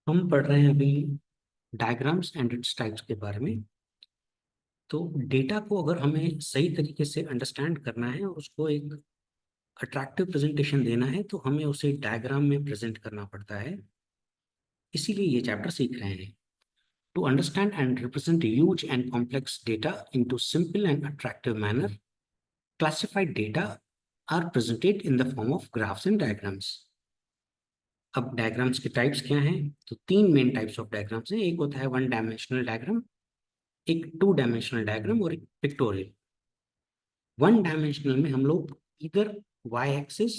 हम पढ़ रहे हैं अभी डायग्राम्स एंड इट्स टाइप्स के बारे में। तो डेटा को अगर हमें सही तरीके से अंडरस्टैंड करना है और उसको एक अट्रैक्टिव प्रेजेंटेशन देना है तो हमें उसे डायग्राम में प्रेजेंट करना पड़ता है। इसीलिए ये चैप्टर सीख रहे हैं। To understand and represent huge and complex data into simple and attractive manner, classified data are presented in the form of graphs and diagrams. अब डायग्राम्स के टाइप्स क्या हैं? तो तीन मेन टाइप्स ऑफ डायग्राम्स हैं। एक होता है वन डायमेंशनल डायग्राम, एक टू डायमेंशनल डायग्राम और एक पिक्टोरियल। वन डायमेंशनल में हम लोग इधर वाई एक्सिस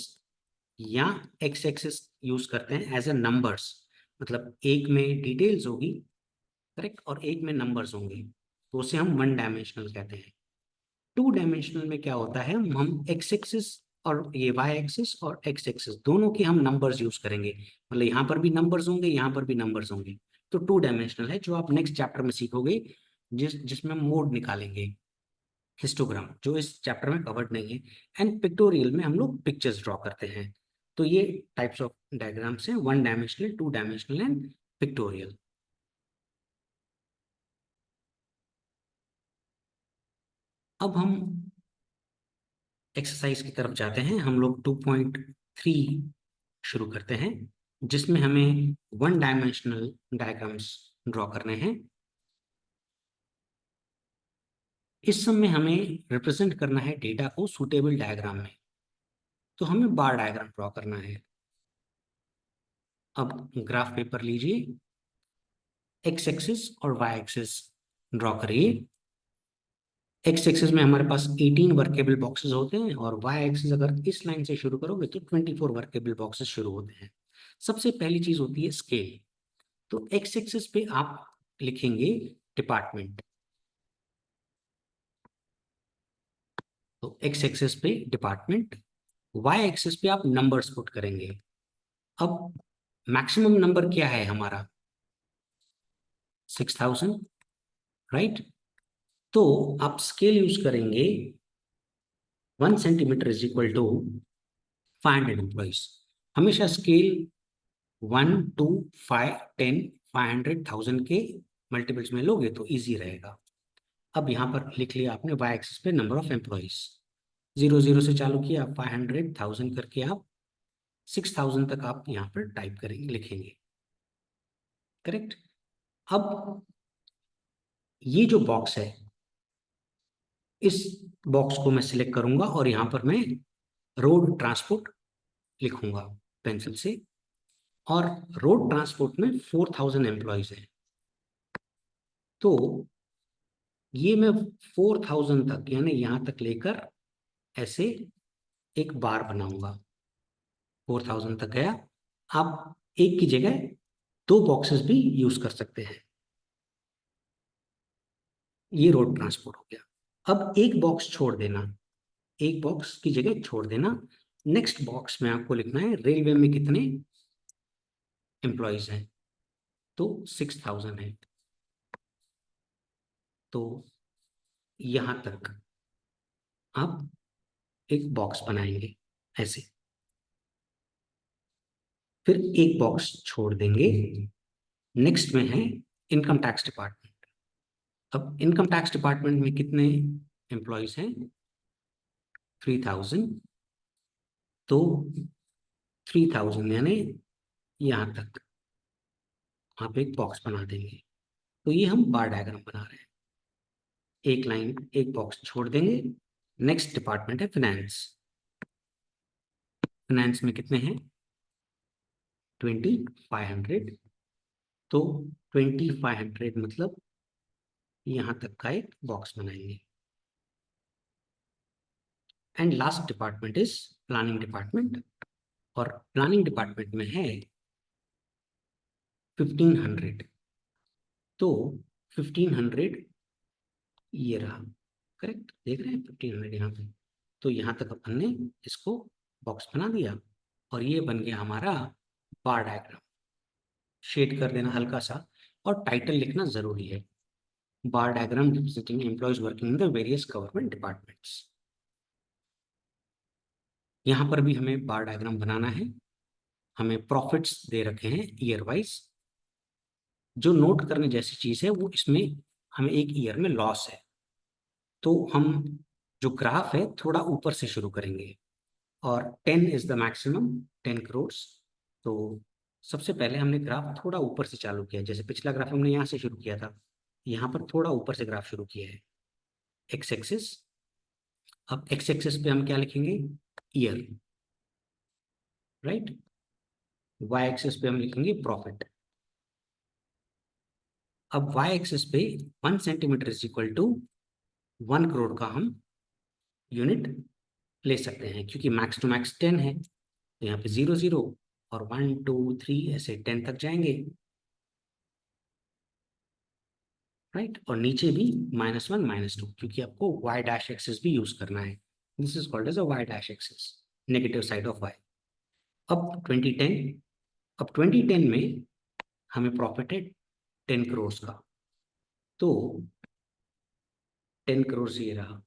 या एक्स एक्सिस यूज करते हैं एज ए नंबर्स। मतलब एक में डिटेल्स होगी, करेक्ट, और एक में नंबर्स होंगे, तो उसे हम वन डायमेंशनल कहते हैं। टू डायमेंशनल में क्या होता है, हम एक्स एक्सिस और ये वाई एक्सिस और एक्स एक्सिस दोनों के हम नंबर्स यूज करेंगे। मतलब यहाँ पर भी नंबर्स होंगे, यहाँ पर भी नंबर्स होंगे। तो टू डायमेंशनल है, जो आप नेक्स्ट चैप्टर में सीखोगे, जिसमें हम मोड निकालेंगे, हिस्टोग्राम, जो इस चैप्टर में कवर्ड नहीं है। एंड पिक्टोरियल में हम लोग पिक्चर्स ड्रॉ करते हैं। तो ये टाइप्स ऑफ डायग्राम्स हैं, one dimensional, two dimensional and pictorial. अब हम एक्सरसाइज की तरफ जाते हैं। हम लोग 2.3 शुरू करते हैं, जिसमें हमें वन डायमेंशनल डायग्राम्स ड्रॉ करने हैं। इस सब में हमें रिप्रेजेंट करना है डेटा को सूटेबल डायग्राम में। तो हमें बार डायग्राम ड्रॉ करना है। अब ग्राफ पेपर लीजिए, एक्स एक्सिस और वाई एक्सिस ड्रॉ करिए। एक्स एक्सिस में हमारे पास 18 वर्केबल बॉक्सेस होते हैं, और वाई एक्सिस अगर इस लाइन से शुरू करोगे तो 24 वर्केबल बॉक्सेस शुरू होते हैं। सबसे पहली चीज होती है स्केल। तो एक्स एक्सिस पे आप लिखेंगे डिपार्टमेंट। तो एक्स एक्सिस पे डिपार्टमेंट, वाई एक्सिस पे आप नंबर्स पुट करेंगे। अब मैक्सिमम नंबर क्या है हमारा? 6000, राइट। तो आप स्केल यूज करेंगे, 1 centimetre is equal to 500 employees. हमेशा स्केल 1 2 5 10 500 1000 के मल्टीपल्स में लोगे तो इजी रहेगा। अब यहाँ पर लिख लिया आपने वाई एक्सिस पे नंबर ऑफ एम्प्लॉइज। 00 से चालू किया, 500 1000 करके आप 6000 तक आप यहाँ पर टाइप करेंगे, लिखेंगे, करेक्ट। अब ये जो बॉक्स है, इस बॉक्स को मैं सिलेक्ट करूंगा और यहाँ पर मैं रोड ट्रांसपोर्ट लिखूंगा पेंसिल से। और रोड ट्रांसपोर्ट में 4000 एम्प्लॉयज हैं। तो ये मैं 4000 तक, यानी यहाँ तक लेकर ऐसे एक बार बनाऊंगा। 4000 तक गया। आप एक की जगह दो बॉक्सेस भी यूज कर सकते हैं। ये रोड ट्रांसपोर्ट हो गया। अब एक बॉक्स छोड़ देना, एक बॉक्स की जगह छोड़ देना। नेक्स्ट बॉक्स में आपको लिखना है रेलवे में कितने एम्प्लॉयज हैं। तो 6000 है। तो यहां तक आप एक बॉक्स बनाएंगे ऐसे, फिर एक बॉक्स छोड़ देंगे। नेक्स्ट में है इनकम टैक्स डिपार्टमेंट। अब इनकम टैक्स डिपार्टमेंट में कितने एम्प्लॉयज हैं? 3000। तो 3000 यानी यहां तक आप एक बॉक्स बना देंगे। तो ये हम बार डायग्राम बना रहे हैं। एक लाइन, एक बॉक्स छोड़ देंगे। नेक्स्ट डिपार्टमेंट है फाइनेंस। फाइनेंस में कितने हैं? 2500। तो 2500 मतलब यहां तक का एक बॉक्स बनाएंगे। And last department is planning department. और प्लानिंग डिपार्टमेंट में है 1500। तो 1500 ये रहा, करेक्ट, देख रहे हैं 1500 यहाँ पे। तो यहाँ तक अपन ने इसको बॉक्स बना दिया, और ये बन गया हमारा बार डायग्राम। शेड कर देना हल्का सा, और टाइटल लिखना जरूरी है, bar diagram representing employees working in the various government departments. यहाँ पर भी हमें बार डायग्राम बनाना है। हमें प्रॉफिट्स दे रखे हैं ईयर वाइज। जो नोट करने जैसी चीज़ है वो इसमें हमें एक ईयर में लॉस है। तो हम जो ग्राफ है थोड़ा ऊपर से शुरू करेंगे और 10 इज द मैक्सिमम, 10 करोड़। तो सबसे पहले हमने ग्राफ थोड़ा ऊपर से चालू किया, जैसे पिछला ग्राफ हमने यहाँ से शुरू किया था, यहाँ पर थोड़ा ऊपर से ग्राफ शुरू किया है, एक्स एक्सिस। अब एक्स एक्सिस पे हम क्या लिखेंगे, ईयर, राइट। वाई एक्सिस पे हम लिखेंगे प्रॉफिट। अब वाई एक्सिस पे 1 centimetre is equal to 1 crore का हम यूनिट ले सकते हैं, क्योंकि मैक्स टू मैक्स 10 है, तो यहाँ पे 0 0 और 1 2 3 ऐसे 10 तक जाएंगे, राइट। और नीचे भी -1 -2, क्योंकि आपको वाई डैश एक्सिस भी यूज करना है। This is called as a y dash axis, negative side of y. अब 2010, अब 2010 में हमें प्रॉफिट है 10 करोड़ का, तो 10 करोड़ ये रहा,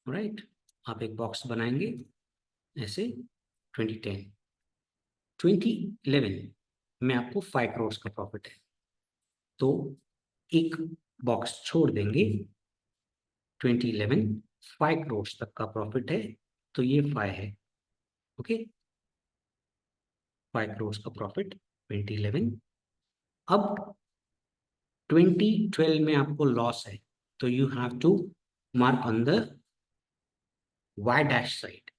राइट। आप एक बॉक्स बनाएंगे ऐसे। 2010, 2011 में आपको 5 करोड़ का प्रॉफिट है, तो एक बॉक्स छोड़ देंगे। 2011 5 करोड़ तक का प्रॉफिट है, तो ये 5 है, ओके। 5 करोड़ का प्रॉफिट 2011। अब 2012 में आपको लॉस है, तो you have to mark on the y dash side,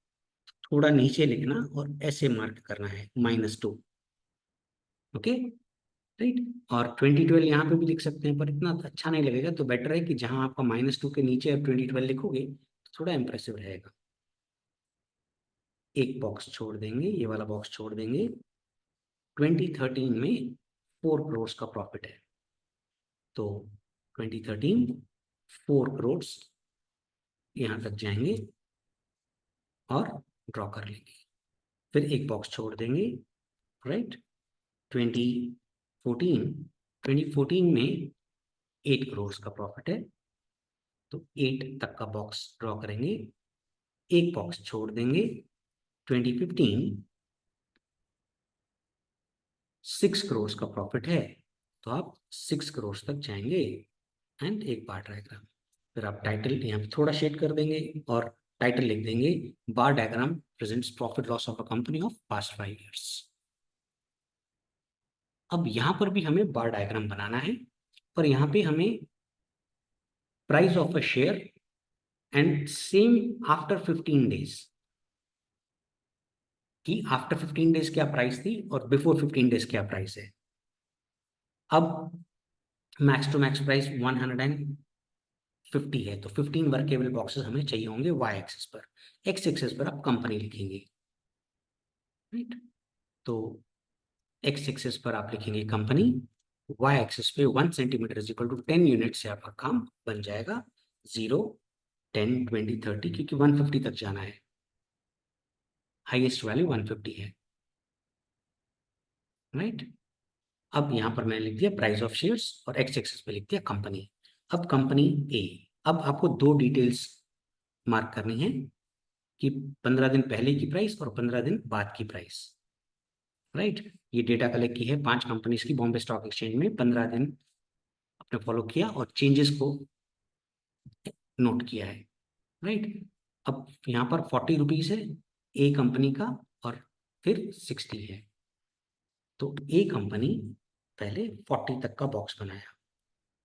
थोड़ा नीचे लिखना और ऐसे मार्क करना है -2, ओके, राइट। और 2012 यहाँ पे भी लिख सकते हैं, पर इतना अच्छा नहीं लगेगा, तो बेटर है कि जहां आपका -2 के नीचे आप 2012 लिखोगे तो थोड़ा इंप्रेसिव रहेगा। एक बॉक्स छोड़ देंगे, ये वाला बॉक्स छोड़ देंगे। 2013 में 4 करोड़ का प्रॉफिट है, तो 2013 4 करोड़ यहाँ तक जाएंगे और ड्रॉ कर लेंगे। फिर एक बॉक्स छोड़ देंगे, राइट। 2014, 2014 में 8 करोड़ का प्रॉफिट है, तो 8 तक का बॉक्स ड्रॉ करेंगे। एक बॉक्स छोड़ देंगे। 2015 6 करोड़ का प्रॉफिट है, तो आप 6 करोड़ तक जाएंगे, एंड एक बार डायग्राम। फिर आप टाइटल यहाँ पे थोड़ा शेड कर देंगे और टाइटल लिख देंगे, bar diagram presents profit loss of a company of past 5 years। अब यहाँ पर भी हमें बार डायग्राम बनाना है, पर यहाँ पे हमें price of a share and same after 15 days, कि आफ्टर 15 डेज क्या प्राइस थी और बिफोर 15 डेज क्या प्राइस है। अब मैक्स टू मैक्स प्राइस 150 है, तो 15 वर्केबल बॉक्सेस हमें चाहिए होंगे वाई एक्सिस पर। एक्स एक्सिस पर आप कंपनी लिखेंगे, राइट। तो एक्स एक्सिस पर आप लिखेंगे कंपनी, वाई एक्सिस पे 1 centimetre is equal to 10 unit से आपका काम बन जाएगा। 0 10 20 30, क्योंकि 150 तक जाना है, हाईएस्ट वैल्यू 150 है, राइट। अब यहाँ पर मैंने लिख दिया प्राइस ऑफ शेयर्स और एक्स एक्सिस पे लिख दिया कंपनी। अब कंपनी ए, अब आपको दो डिटेल्स मार्क करनी है, कि 15 दिन पहले की प्राइस और 15 दिन बाद की प्राइस, राइट। ये डेटा कलेक्ट की है 5 कंपनीज की बॉम्बे स्टॉक एक्सचेंज में, 15 दिन आपने फॉलो किया और चेंजेस को नोट किया है, राइट। अब यहाँ पर 40 रुपीज है ए कंपनी का, और फिर 60 है, तो ए कंपनी पहले 40 तक का बॉक्स बनाया,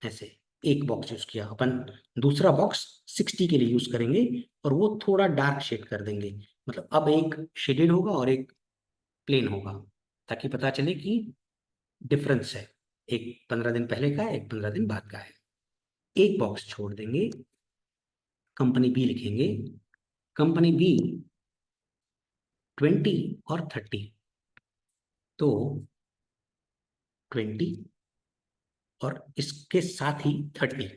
ऐसे एक बॉक्स यूज किया अपन। दूसरा बॉक्स 60 के लिए यूज करेंगे और वो थोड़ा डार्क शेड कर देंगे, मतलब अब एक शेडेड होगा और एक प्लेन होगा, ताकि पता चले कि डिफरेंस है, एक 15 दिन पहले का है, एक 15 दिन बाद का है। एक बॉक्स छोड़ देंगे, कंपनी बी लिखेंगे। कंपनी बी 20 और 30, तो 20 और इसके साथ ही 30,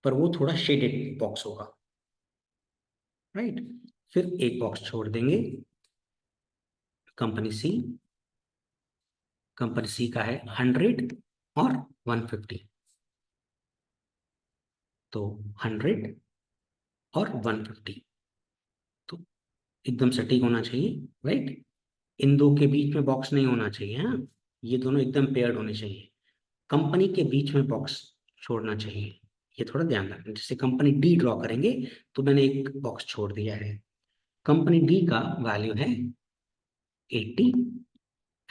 पर वो थोड़ा शेडेड बॉक्स होगा, राइट। फिर एक बॉक्स छोड़ देंगे, कंपनी सी। कंपनी सी का है 100 और 150, तो 100 और 150, तो एकदम सटीक होना चाहिए, राइट। इन दो के बीच में बॉक्स नहीं होना चाहिए, हाँ, ये दोनों एकदम पेयर्ड होने चाहिए। कंपनी के बीच में बॉक्स छोड़ना चाहिए, ये थोड़ा ध्यान रखना। जैसे कंपनी डी ड्रॉ करेंगे तो मैंने एक बॉक्स छोड़ दिया है। कंपनी डी का वैल्यू है 80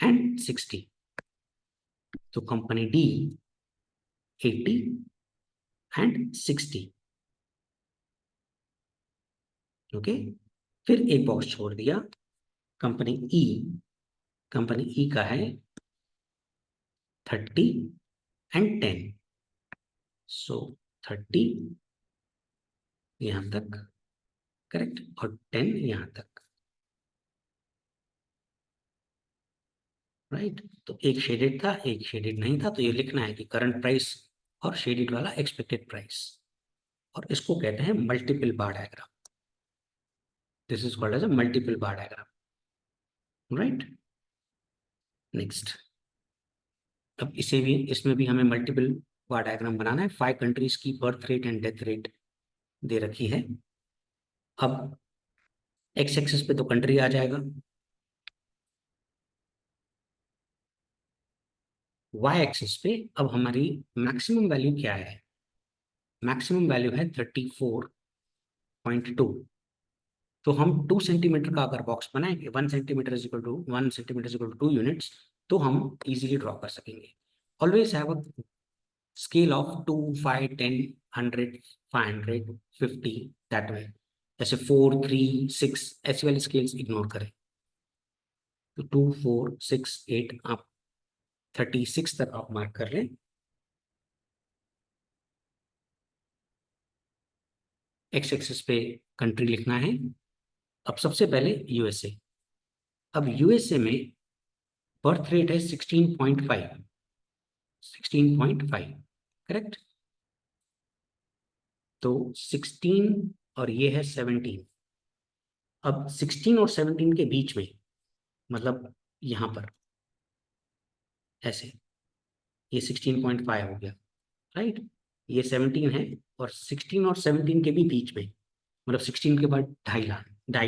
एंड 60, तो कंपनी डी 80 एंड 60, ओके। फिर एक बॉक्स छोड़ दिया कंपनी ई, कंपनी ई का है 30 एंड 10, सो 30 यहां तक, करेक्ट, और 10 यहां तक, राइट। तो एक शेडेड था, एक शेडेड नहीं था, तो ये लिखना है कि करंट प्राइस और शेडेड वाला एक्सपेक्टेड प्राइस, और इसको कहते हैं multiple bar diagram. This is called as a multiple bar diagram, right. Next, अब इसे भी, इसमें भी हमें मल्टीपल बार डायग्राम बनाना है। 5 कंट्रीज की birth rate and death rate दे रखी है। अब एक्स एक्सिस पे तो कंट्री आ जाएगा, वाई एक्सिस पे अब हमारी मैक्सिमम वैल्यू क्या है? मैक्सिमम वैल्यू है 34.2। तो हम 2 सेंटीमीटर का अगर बॉक्स बनाएंगे, 1 centimetre is equal to 1 centimetre is equal to 2 units, तो हम इजीली ड्रॉ कर सकेंगे। Always have a scale of 2, 5, 10, 100, 500, 50, that way. जैसे 4, 3, 6 ऐसी वाली स्केल्स इग्नोर करें। तो 2, 4, 6, 8 आप 36 तक आप मार्क कर लें। एक्स एक्सिस पे कंट्री लिखना है। अब सबसे पहले यूएसए। अब यूएसए में बर्थ रेट है 16.5, 16.5, करेक्ट। तो 16 और ये है 17। अब 16 और 17 के बीच में, मतलब यहां पर ऐसे, ये 16.5 हो गया, राइट। ये 17 है, और 16 और 17 के भी बीच में, मतलब 16 के बाद ढाई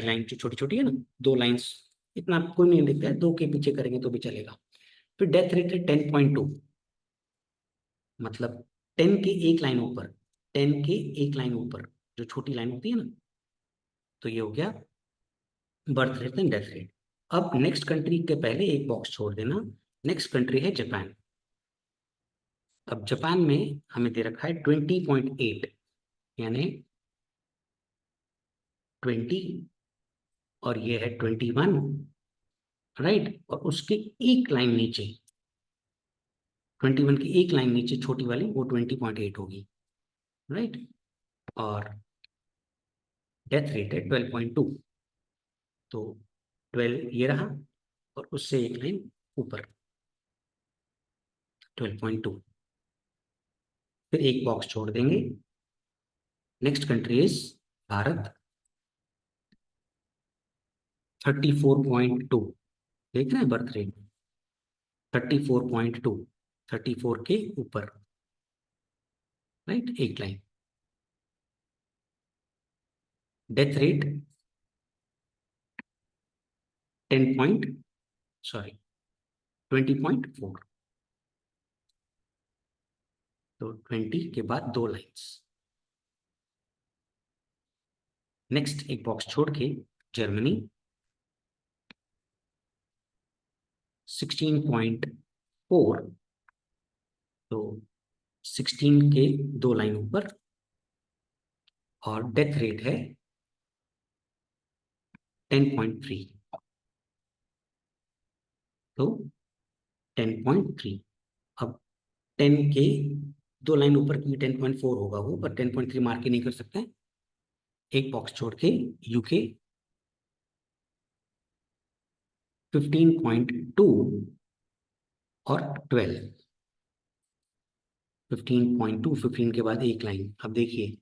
लाइन जो छोटी छोटी है ना, 2 लाइन्स, इतना कोई नहीं देखता है, 2 के पीछे करेंगे तो भी चलेगा। फिर डेथ रेट है 10.2, मतलब 10 के एक लाइन ऊपर, 10 के एक लाइन ऊपर जो छोटी लाइन होती है ना, तो ये हो गया birth rate and death rate. अब नेक्स्ट कंट्री के पहले एक बॉक्स छोड़ देना। नेक्स्ट कंट्री है जापान। अब जापान में हमें दे रखा है 20.8, यानी 20, और ये है 21, राइट। और उसके एक लाइन नीचे, 21 की एक लाइन नीचे छोटी वाली, वो 20.8 होगी, राइट। और डेथ रेट है 12.2, तो 12 ये रहा, और उससे एक लाइन ऊपर 12.2। फिर एक बॉक्स छोड़ देंगे। नेक्स्ट कंट्री इज भारत, 34.2, देख रहे हैं बर्थ रेट, 34.2, 34 के ऊपर, राइट, एक line. Death rate 10 point, sorry 20.4, तो 20 के बाद 2 लाइन्स। नेक्स्ट एक बॉक्स छोड़ के जर्मनी, 16.4, तो 16 के 2 लाइन ऊपर, और डेथ रेट है 10.3, तो 10.3। अब 10 के 2 लाइन ऊपर की 10.4 होगा वो, पर 10.3 मार्क ही नहीं कर सकते। एक बॉक्स छोड़ के यूके 15.2 और 12, 15.2, 15 के बाद एक लाइन। अब देखिए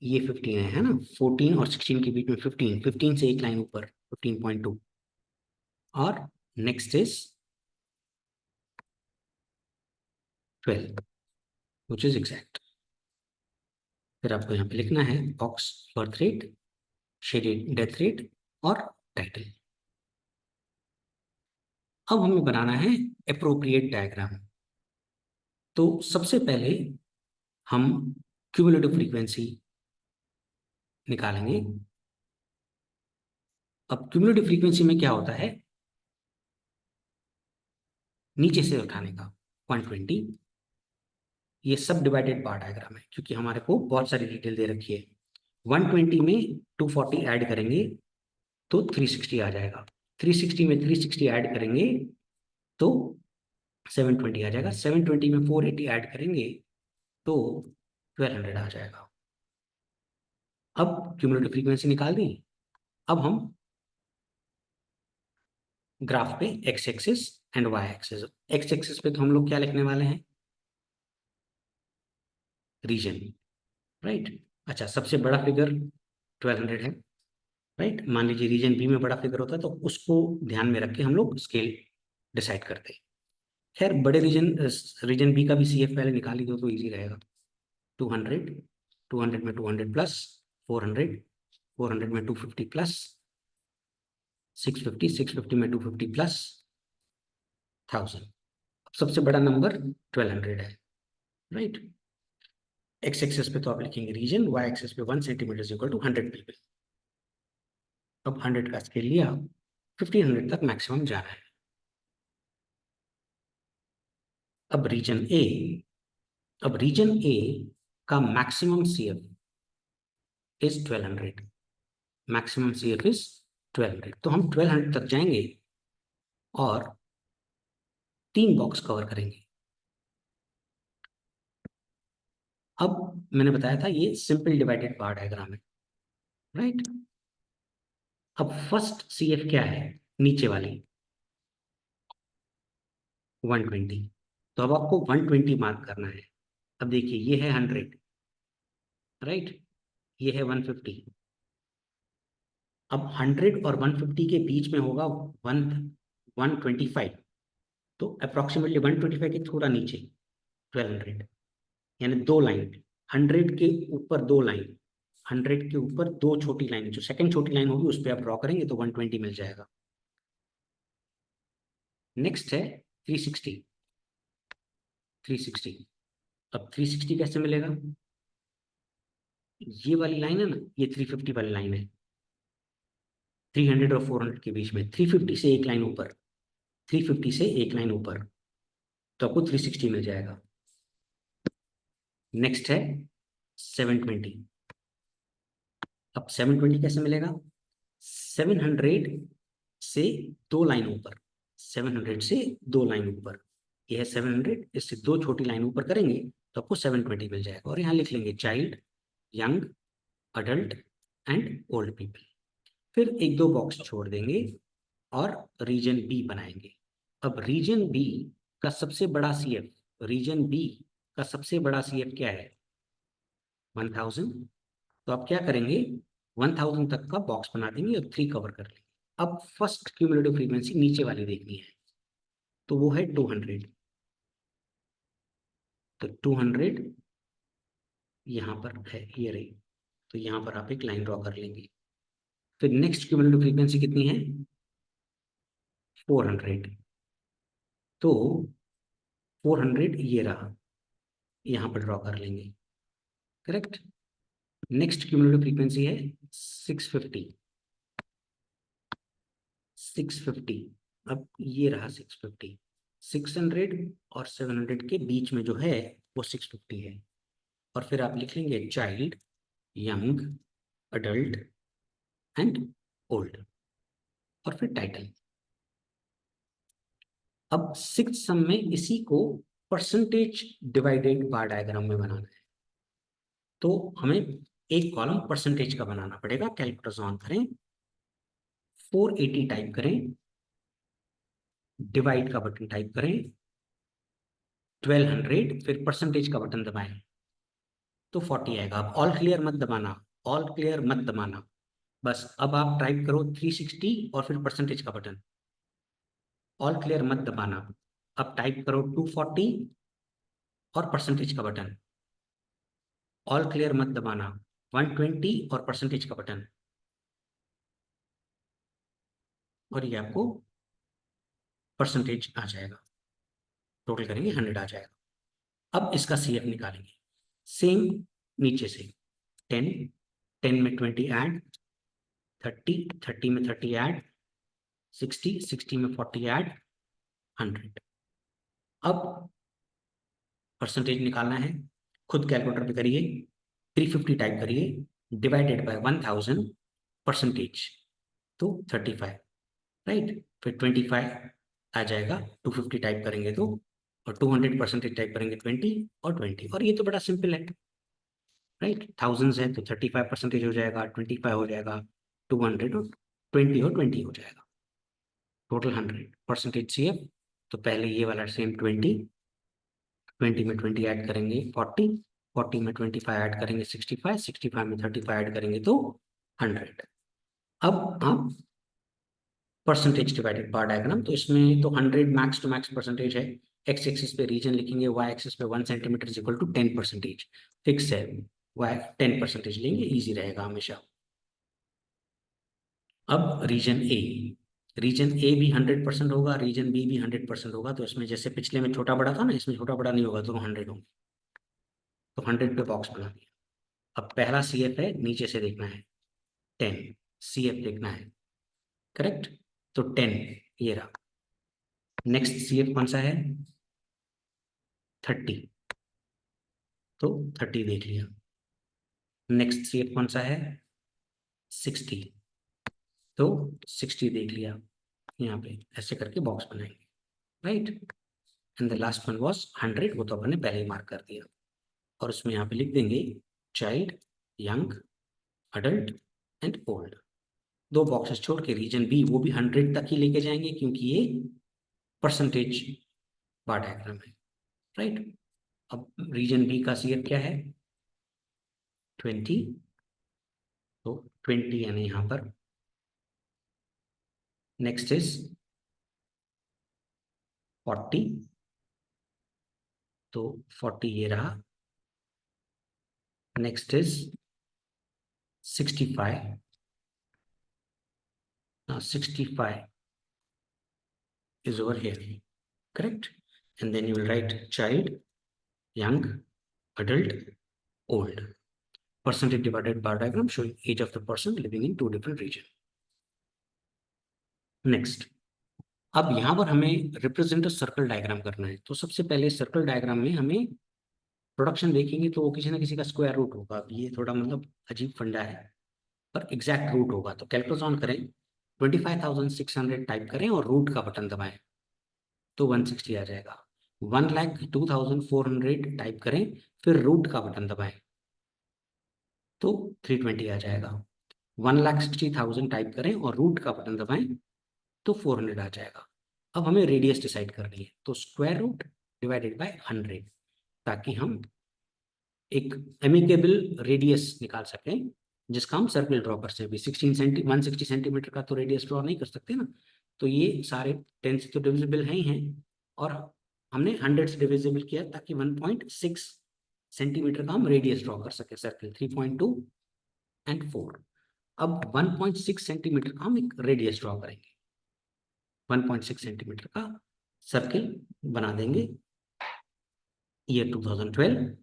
ये 15 है ना, 14 और 16 के बीच में 15, 15 से एक लाइन ऊपर 15.2, और next is 12, which is exact. फिर आपको यहाँ पे लिखना है box birth rate, shaded death rate, और टाइटल। अब हमें बनाना है अप्रोप्रिएट डायग्राम। तो सबसे पहले हम क्यूमुलेटिव फ्रीक्वेंसी निकालेंगे। अब क्यूमुलेटिव फ्रीक्वेंसी में क्या होता है, नीचे से उठाने का 120, ये सब डिवाइडेड बार डायग्राम है क्योंकि हमारे को बहुत सारी डिटेल दे रखी है। 120 में 240 ऐड करेंगे तो 360 आ जाएगा, 360 में 360 ऐड करेंगे तो 720 आ जाएगा, 720 में 480 ऐड करेंगे तो 1200 आ जाएगा। अब क्यूमुलेटिव फ्रीक्वेंसी निकाल दी। अब हम ग्राफ पे x axis and y axis, x axis पे तो हम लोग क्या लिखने वाले हैं, रीजन, राइट। अच्छा, सबसे बड़ा फिगर 1200 है, राइट। मान लीजिए रीजन बी में बड़ा फिगर होता है तो उसको ध्यान में रख के हम लोग स्केल डिसाइड करते हैं। खैर बड़े रीजन, रीजन बी का भी सी एफ पहले निकाल ही दो तो इजी रहेगा। 200, 200 में 200 प्लस 400, 400 में 250 प्लस 650, 650 में 250 प्लस 1000। सबसे बड़ा नंबर 1200 है, राइट। एक्स एक्सेस पे तो आप लिखेंगे रीजन, वाई एक्सेस पे 1 सेंटीमीटर इक्वल टू 100 पीपल। अब 100 का स्केल लिया, 1500 तक मैक्सिमम जाना है। अब रीजन ए, अब रीजन ए का maximum CF is 1200, maximum CF is 1200, तो हम 1200 तक जाएंगे और 3 बॉक्स कवर करेंगे। अब मैंने बताया था ये सिंपल डिवाइडेड बार डायग्राम है, राइट। अब फर्स्ट सीएफ क्या है, नीचे वाली 120, तो अब आपको 120 मार्क करना है। अब देखिए ये है 100, राइट, ये है 150। अब 100 और 150 के बीच में होगा 125, तो अप्रोक्सीमेटली 125 के थोड़ा नीचे 1200, यानी 2 लाइन, 100 के ऊपर 2 लाइन, 100 के ऊपर 2 छोटी लाइन, जो सेकंड छोटी लाइन होगी उस पर आप ड्रॉ करेंगे तो 120 मिल जाएगा। नेक्स्ट है 360, 360। अब 360 कैसे मिलेगा, ये वाली लाइन है ना, ये 350 वाली लाइन है, 300 और 400 के बीच में, 350 से एक लाइन ऊपर, 350 से एक लाइन ऊपर, तो आपको 360 मिल जाएगा। नेक्स्ट है 720। अब 720 कैसे मिलेगा, 700 से 2 लाइन ऊपर, 700 से 2 लाइन ऊपर, यह है 700, इससे 2 छोटी लाइन ऊपर करेंगे तो आपको 720 मिल जाएगा। और यहाँ लिख लेंगे child, young, adult and old people. फिर एक दो बॉक्स छोड़ देंगे और रीजन बी बनाएंगे। अब रीजन बी का सबसे बड़ा सीएफ, रीजन बी का सबसे बड़ा सीएफ क्या है, 1000, तो आप क्या करेंगे, 1000 तक का बॉक्स बना देंगे और 3 कवर कर लेंगे। अब फर्स्ट क्यूमुलेटिव फ्रीक्वेंसी नीचे वाली देखनी है, तो वो है 200, तो 200 यहाँ पर है, ये रही, तो यहाँ पर आप एक लाइन ड्रॉ कर लेंगे। फिर नेक्स्ट क्यूमुलेटिव फ्रीक्वेंसी कितनी है, 400, तो 400 ये रहा, यहाँ पर ड्रॉ कर लेंगे, करेक्ट। नेक्स्ट क्यूमुलेटिव फ्रीक्वेंसी है 650, 650, अब ये रहा 650, 600 और 700 के बीच में जो है वो 650 है। और फिर आप लिख लेंगे child, young, adult and old, और फिर टाइटल। अब सिक्स सम में इसी को परसेंटेज डिवाइडेड बार डायग्राम में बनाना है, तो हमें एक कॉलम परसेंटेज का बनाना पड़ेगा। कैलकुलेटर ऑन करें, 480 टाइप करें, डिवाइड का बटन टाइप करें, 1200, फिर परसेंटेज का बटन दबाएं तो 40 आएगा। अब ऑल क्लियर मत दबाना, ऑल क्लियर मत दबाना, बस अब आप टाइप करो 360 और फिर परसेंटेज का बटन, ऑल क्लियर मत दबाना। अब टाइप करो 240 और परसेंटेज का बटन, ऑल क्लियर मत दबाना, 120 और परसेंटेज का बटन, और ये आपको परसेंटेज आ जाएगा, टोटल करेंगे 100 आ जाएगा। अब इसका CF निकालेंगे सेम नीचे से। 10, 10 में 20 ऐड, 30, 30 में 30 ऐड, 60, 60 में 40 ऐड, 100। अब परसेंटेज निकालना है, खुद कैलकुलेटर पे करिए, 350 टाइप करिए डिवाइडेड बाय 1000 परसेंटेज, तो 35, राइट। फिर 25 आ जाएगा, 250 टाइप करेंगे तो, और 200 परसेंटेज टाइप करेंगे 20 और 20। और ये तो बड़ा सिंपल है, राइट। थाउजेंड्स है तो 35 परसेंटेज हो जाएगा, 25 हो जाएगा, 200 और 20 और 20 हो जाएगा, टोटल 100 परसेंटेज CF। तो पहले ये वाला सेम 20, 20 में 20 ऐड करेंगे 40, 40 में 25 ऐड करेंगे 65, 65 में 35 ऐड करेंगे तो 100। अब आप परसेंटेज डिवाइडेड बार डायग्राम, तो इसमें तो 100 मैक्स टू मैक्स परसेंटेज है। एक्स एक्सिस पे रीजन लिखेंगे, वाई एक्सिस पे 1 centimetre is equal to 10%, fix है। वाई 10% लेंगे, इजी रहेगा हमेशा। अब रीजन ए भी 100% होगा, रीजन बी भी 100% होगा। तो इसमें जैसे पिछले में छोटा बड़ा था ना, इसमें छोटा बड़ा नहीं होगा, दोनों 100 होंगे। तो 100 पे बॉक्स बना दिया। अब पहला CF है, नीचे से देखना है, 10 CF देखना है, करेक्ट। तो 10 ये रहा। नेक्स्ट CF कौन सा है, 30, तो 30 देख लिया। नेक्स्ट CF कौन सा है, 60, तो 60 देख लिया। यहाँ पे ऐसे करके बॉक्स बनाएंगे, right. And the last one was 100, वो तो अपन ने पहले ही मार्क कर दिया। और उसमें यहाँ पे लिख देंगे child, young, adult and old. दो बॉक्सेस छोड़ के रीजन बी वो भी 100 तक ही लेके जाएंगे, क्योंकि ये परसेंटेज बार डायग्राम है, राइट। अब रीजन बी का CF क्या है, 20, तो 20 यानी यहाँ पर। नेक्स्ट इज 40, तो 40 ये रहा। Next is 65, 65 is over here, correct. And then you will write child, young, adult, old. Percentage divided bar diagram showing age of the person living in two different region. Next, अब यहाँ पर हमें represent circle diagram करना है। तो सबसे पहले circle diagram में हमें प्रोडक्शन देखेंगे तो वो किसी ना किसी का स्क्वायर रूट होगा। अब ये थोड़ा मतलब अजीब फंडा है, पर एग्जैक्ट रूट होगा। तो कैलकुलेटर ऑन करें, 25,600 टाइप करें और रूट का बटन दबाएं तो 160 आ जाएगा। 1,02,400 टाइप करें, फिर रूट का बटन दबाएं तो 320 आ जाएगा। 1,60,000 टाइप करें और रूट का बटन दबाएं तो 400 आ जाएगा। अब हमें रेडियस डिसाइड करनी है, तो स्क्वायर रूट डिवाइडेड बाय 100, ताकि हम एक एमिकेबल रेडियस निकाल सकें, जिसका हम सर्कल ड्रॉ कर सकें। 160 सेंटीमीटर का तो रेडियस ड्रॉ नहीं कर सकते ना, तो ये सारे 10 से तो डिविजिबल हैं ही हैं, और हमने 100 से डिविजिबल किया ताकि 1.6 सेंटीमीटर का हम रेडियस ड्रॉ कर सके सर्कल, 3.2 एंड 4। अब 1.6 सेंटीमीटर का हम एक रेडियस ड्रॉ करेंगे, 1.6 सेंटीमीटर का सर्किल बना देंगे, ईयर 2012।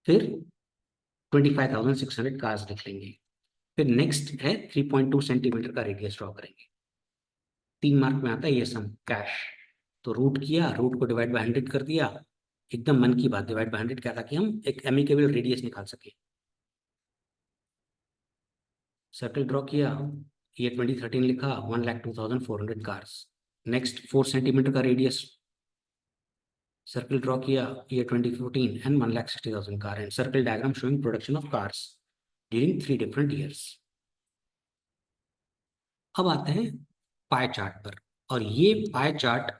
फिर 25,600 कार्स लिख लेंगे। फिर नेक्स्ट है 3.2 सेंटीमीटर का रेडियस ड्रॉ करेंगे। 3 मार्क में आता है ये सम कैश। तो रूट किया, रूट को डिवाइड बाय 100 कर दिया, एकदम मन की बात, डिवाइड बाय 100 क्या था कि हम एक एमिकेबल रेडियस निकाल सके। सर्कल ड्रॉ किया, ये 2013 लिखा, 1,02,400 कार्स। नेक्स्ट 4 सेंटीमीटर का रेडियस सर्कल ड्रॉ किया, year 2014 and 1,60,000 car, and circle diagram showing production of cars during 3 different years. अब आते हैं पाई चार्ट पर, और ये पाई चार्ट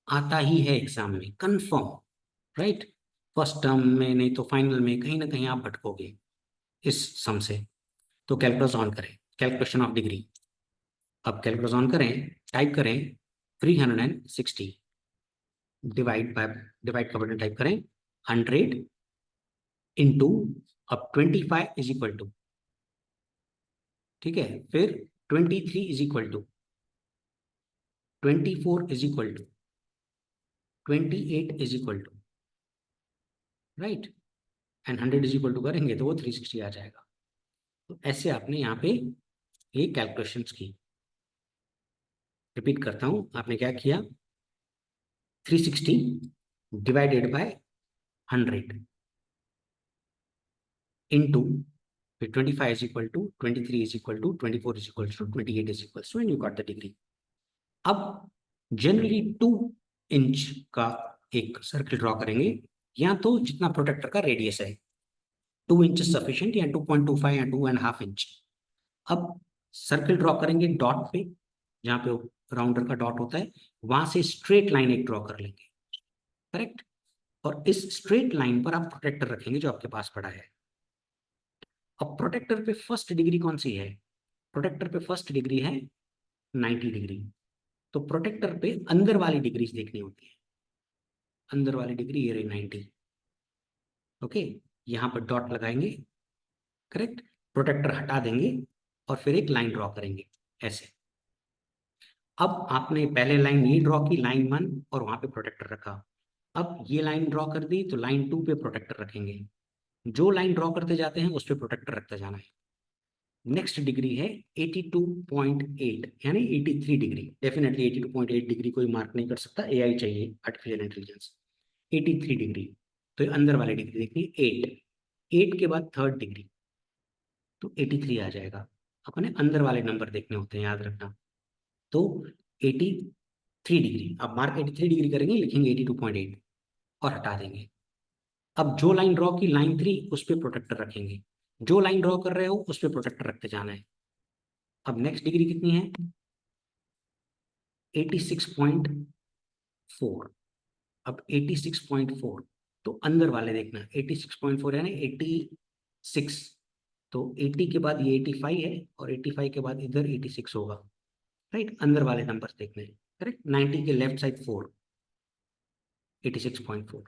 आता ही है एग्जाम में कंफर्म, राइट। फर्स्ट टर्म में नहीं तो फाइनल में कहीं ना कहीं आप भटकोगे इस सम से। तो कैलकुलस ऑन करें, कैलकुलेशन ऑफ डिग्री। अब कैलकुलस ऑन करें, टाइप करें 360, डिवाइड का बटन टाइप करें 100 इंटू, अब 25 इज इक्वल टू, ठीक है, फिर 23 is equal to, 24 is equal to, 28 is equal to, right, and 100 is equal to करेंगे तो वो 360 आ जाएगा। तो ऐसे आपने यहाँ पे ये कैलकुलेशंस की। रिपीट करता हूँ, आपने क्या किया, 360 divided by 100 into 25 is equal to 23 is equal to 24 is equal to 28 is equal to, and you got the degree. अब जनरली 2 इंच का एक सर्कल ड्रॉ करेंगे, या तो जितना प्रोटेक्टर का रेडियस है 2 इंच सफिशिएंट, या 2.25 या 2.5 इंच। अब सर्कल ड्रॉ करेंगे डॉट पे, जहाँ पे राउंडर का डॉट होता है, वहां से स्ट्रेट लाइन एक ड्रॉ कर लेंगे, करेक्ट। और इस स्ट्रेट लाइन पर आप प्रोटेक्टर रखेंगे जो आपके पास पड़ा है। अब प्रोटेक्टर पे फर्स्ट डिग्री कौन सी है, प्रोटेक्टर पे फर्स्ट डिग्री है 90 डिग्री। तो प्रोटेक्टर पे अंदर वाली डिग्रीज देखनी होती है, अंदर वाली डिग्री ये रही 90। ओके, यहाँ पर डॉट लगाएंगे, करेक्ट, प्रोटेक्टर हटा देंगे और फिर एक लाइन ड्रॉ करेंगे ऐसे। अब आपने पहले लाइन ये ड्रॉ की, लाइन 1, और वहां पे प्रोटेक्टर रखा। अब ये लाइन ड्रॉ कर दी तो लाइन 2 पे प्रोटेक्टर रखेंगे। जो लाइन ड्रॉ करते जाते हैं उस पर प्रोटेक्टर रखते जाना है। नेक्स्ट डिग्री है 82.8 यानी 83 डिग्री। डेफिनेटली 82.8 डिग्री कोई मार्क नहीं कर सकता, एआई चाहिए, आर्टिफिशियल इंटेलिजेंस। 83 डिग्री, तो ये अंदर वाली डिग्री देखनी, 8 के बाद थर्ड डिग्री, तो 83 आ जाएगा। अपने अंदर वाले नंबर देखने होते हैं, याद रखना। तो 83 डिग्री, अब मार्क 83 डिग्री करेंगे, लिखेंगे 82.8 और हटा देंगे। अब जो लाइन ड्रॉ की लाइन 3, उस पर प्रोटेक्टर रखेंगे। जो लाइन ड्रॉ कर रहे हो उस पर प्रोटेक्टर रखते जाना है। अब नेक्स्ट डिग्री कितनी है, 86.4। अब 86.4, तो अंदर वाले देखना, 86.4 यानी 86, तो 80 के बाद ये 85 है, और 85 के बाद इधर 86 होगा, राइट। अंदर वाले नंबर देखने हैं, करेक्ट। 90 के लेफ्ट साइड 4, 86.4,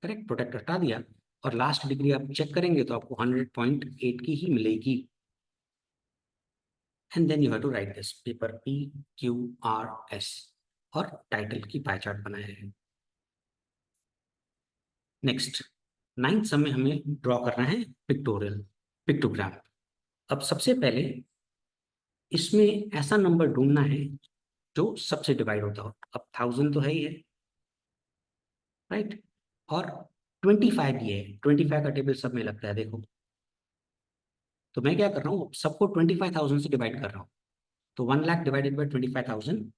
करेक्ट। प्रोटेक्ट हटा दिया, और लास्ट डिग्री आप चेक करेंगे तो आपको 100.8 की ही मिलेगी। And then you have to write this paper PQRS, और टाइटल की पाई चार्ट बनाया है। नेक्स्ट 9th सम में हमें ड्रॉ करना है पिक्टोरियल, पिक्टोग्राम। अब सबसे पहले इसमें ऐसा नंबर ढूंढना है जो सबसे डिवाइड होता हो। अब 1000 तो है ही है, राइट, और 25 भी है। 25 का टेबल सब में लगता है, देखो। तो मैं क्या कर रहा हूँ, सबको 25,000 से डिवाइड कर रहा हूँ। तो 1 lakh divided by 25,000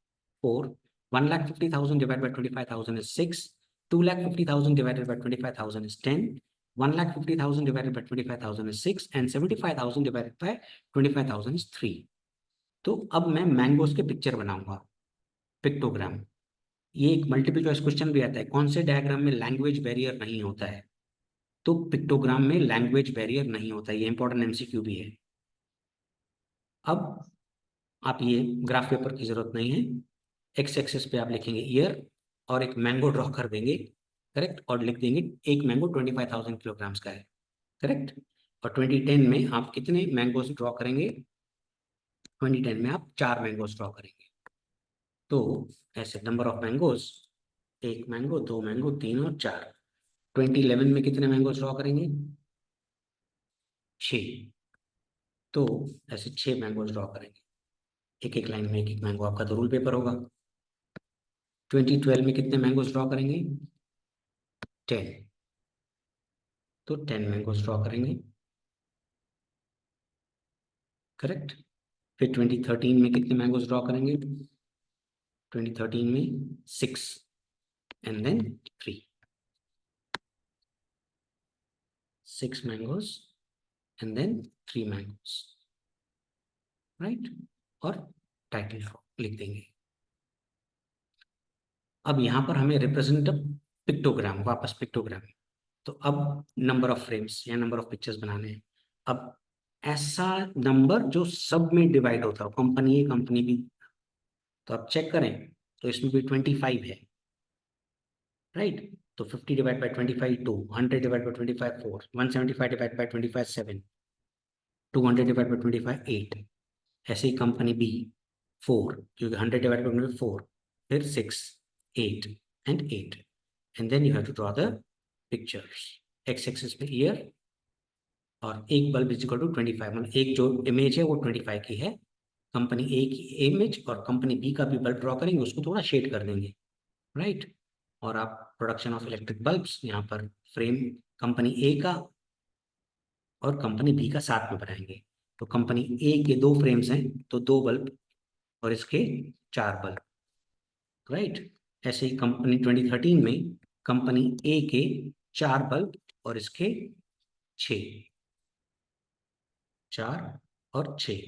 4, 1,50,000 divide by 25,000 is 6, 2,50,000 divided by 25,000 is 10, 1,50,000 divided by 25,000 is 6, and 75,000 divided by 25,000 is 3। तो अब मैं मैंगोज के पिक्चर बनाऊंगा, पिक्टोग्राम। ये एक मल्टीपल चॉइस क्वेश्चन भी आता है, कौन से डायग्राम में लैंग्वेज बैरियर नहीं होता है। तो पिक्टोग्राम में लैंग्वेज बैरियर नहीं होता, ये इंपॉर्टेंट MCQ भी है। अब आप ये ग्राफ पेपर की जरूरत नहीं है, एक्स एक्सिस पे आप लिखेंगे ईयर, और एक मैंगो ड्रॉ कर देंगे, करेक्ट, और लिख देंगे एक मैंगो 25,000 किलोग्राम्स का है, करेक्ट। और 2010 में आप कितने मैंगोज ड्रॉ करेंगे, 2010 में आप 4 मैंगोज ड्रॉ करेंगे। तो ऐसे number of mangoes, 1 mango, 2 mango, 3 और 4। 2011 में कितने मैंगोज ड्रॉ करेंगे, 6। तो ऐसे 6 मैंगोज ड्रॉ करेंगे, एक एक लाइन में एक एक मैंगो, आपका तो रूल पेपर होगा। 2012 में कितने मैंगोज ड्रॉ करेंगे, 10। तो 10 मैंगोज ड्रॉ करेंगे, करेक्ट। फिर 2013 में कितने मैंगोज ड्रॉ करेंगे, 2013 में 6 and then 3, 6 mangoes and then 3 mangoes, right. और टाइटल लिख देंगे। अब यहाँ पर हमें रिप्रेजेंट पिक्टोग्राम, वापस पिक्टोग्राम। तो अब नंबर ऑफ फ्रेम्स या नंबर ऑफ पिक्चर्स बनाने हैं। अब ऐसा नंबर जो सब में डिवाइड होता हो, कंपनी ए कंपनी बी। तो आप चेक करें तो इसमें भी 25 है, राइट। तो 50 divide by 25 2, 100 divide by 25 4, 175 divide by 25 7, 200 divide by 25 8। ऐसे ही कंपनी बी 4, क्योंकि 100 डिवाइड बाई 4, फिर 6 8 and 8, and then you have to draw the pictures, x axis पे ईयर, और एक बल्ब इज इक्वल टू 25, मतलब एक जो इमेज है वो 25 की है, कंपनी ए की इमेज, और कंपनी बी का भी बल्ब ड्रॉ करेंगे, उसको थोड़ा शेड कर देंगे, राइट। और आप प्रोडक्शन ऑफ इलेक्ट्रिक बल्ब्स यहाँ पर फ्रेम कंपनी ए का और कंपनी बी का साथ में बनाएंगे। तो कंपनी ए के 2 फ्रेम्स हैं, तो 2 बल्ब, और इसके 4 बल्ब, राइट। ऐसे ही कंपनी 2013 में कंपनी ए के 4 बल्ब और इसके 6, 4 और 6,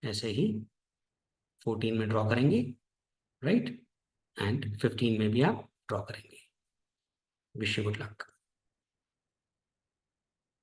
ऐसे ही 14 में ड्रॉ करेंगे, राइट, एंड 15 में भी आप ड्रॉ करेंगे। Wish you good luck.